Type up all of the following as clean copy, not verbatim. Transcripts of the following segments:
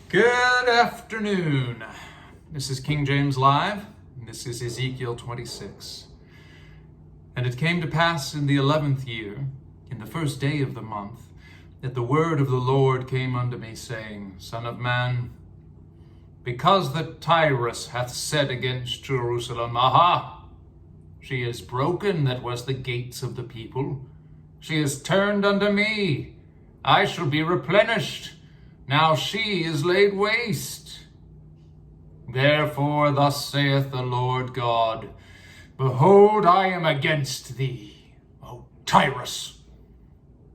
Good afternoon. This is King James Live, and this is Ezekiel 26. And it came to pass in the 11th year, in the first day of the month, that the word of the Lord came unto me, saying, Son of man, because that Tyrus hath said against Jerusalem, Aha! She is broken that was the gates of the people. She is turned unto me. I shall be replenished. Now she is laid waste. Therefore thus saith the Lord God, Behold, I am against thee, O Tyrus,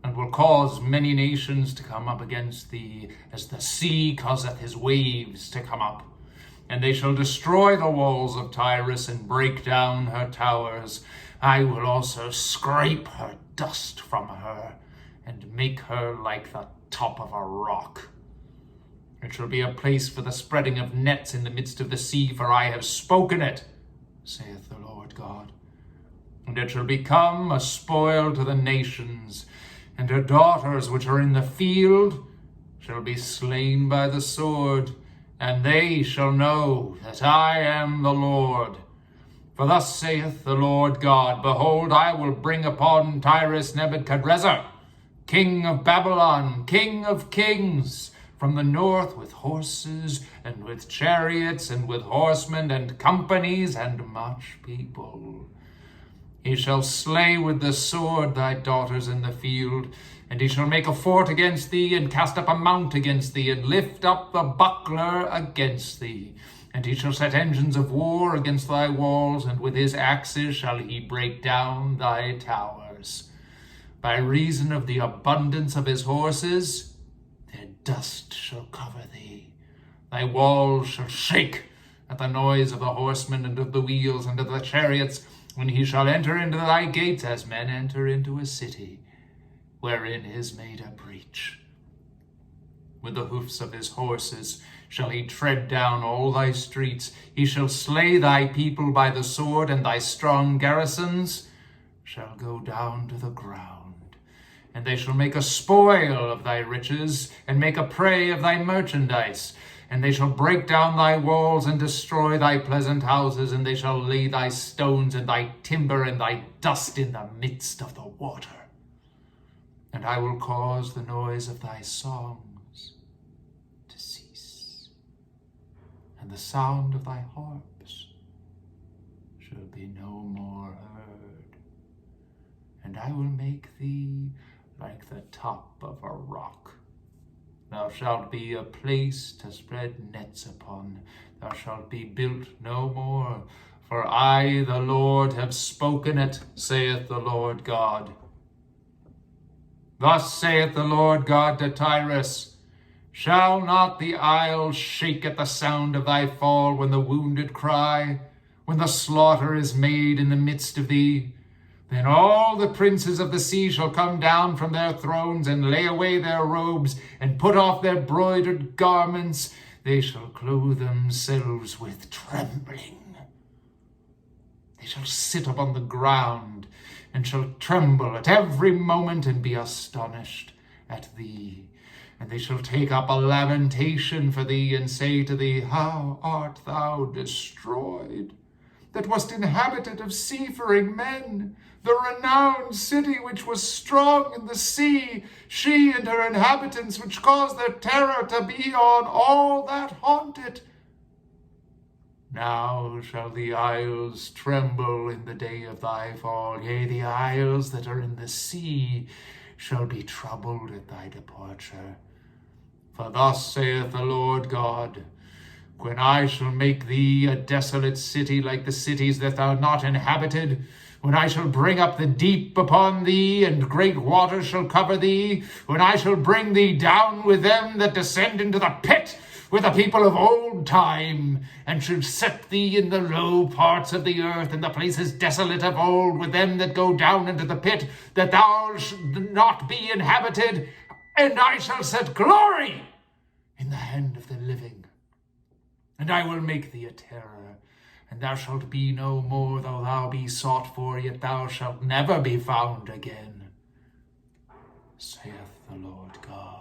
and will cause many nations to come up against thee, as the sea causeth his waves to come up. And they shall destroy the walls of Tyrus, and break down her towers. I will also scrape her dust from her, and make her like the top of a rock. It shall be a place for the spreading of nets in the midst of the sea, for I have spoken it, saith the Lord God. And it shall become a spoil to the nations, and her daughters which are in the field shall be slain by the sword, and they shall know that I am the Lord. For thus saith the Lord God, Behold, I will bring upon Tyrus Nebuchadrezzar, king of Babylon, king of kings, from the north with horses, and with chariots, and with horsemen, and companies, and much people. He shall slay with the sword thy daughters in the field, and he shall make a fort against thee, and cast up a mount against thee, and lift up the buckler against thee. And he shall set engines of war against thy walls, and with his axes shall he break down thy towers. By reason of the abundance of his horses, their dust shall cover thee. Thy walls shall shake at the noise of the horsemen, and of the wheels, and of the chariots, when he shall enter into thy gates, as men enter into a city, wherein is made a breach. With the hoofs of his horses shall he tread down all thy streets. He shall slay thy people by the sword, and thy strong garrisons shall go down to the ground. And they shall make a spoil of thy riches, and make a prey of thy merchandise. And they shall break down thy walls, and destroy thy pleasant houses, and they shall lay thy stones, and thy timber, and thy dust in the midst of the water. And I will cause the noise of thy songs to cease, and the sound of thy harps shall be no more heard. And I will make thee like the top of a rock. Thou shalt be a place to spread nets upon. Thou shalt be built no more, for I, the Lord, have spoken it, saith the Lord God. Thus saith the Lord God to Tyrus, Shall not the isles shake at the sound of thy fall, when the wounded cry, when the slaughter is made in the midst of thee? Then all the princes of the sea shall come down from their thrones, and lay away their robes, and put off their broidered garments. They shall clothe themselves with trembling. They shall sit upon the ground, and shall tremble at every moment, and be astonished at thee. And they shall take up a lamentation for thee, and say to thee, How art thou destroyed, that wast inhabited of seafaring men, the renowned city which was strong in the sea, she and her inhabitants, which caused their terror to be on all that haunt it. Now shall the isles tremble in the day of thy fall, yea, the isles that are in the sea shall be troubled at thy departure. For thus saith the Lord God, When I shall make thee a desolate city like the cities that are not inhabited, when I shall bring up the deep upon thee, and great waters shall cover thee, when I shall bring thee down with them that descend into the pit, with the people of old time, and shall set thee in the low parts of the earth, in the places desolate of old, with them that go down into the pit, that thou should not be inhabited, and I shall set glory in the hand of the living. And I will make thee a terror, and thou shalt be no more, though thou be sought for, yet thou shalt never be found again, saith the Lord God.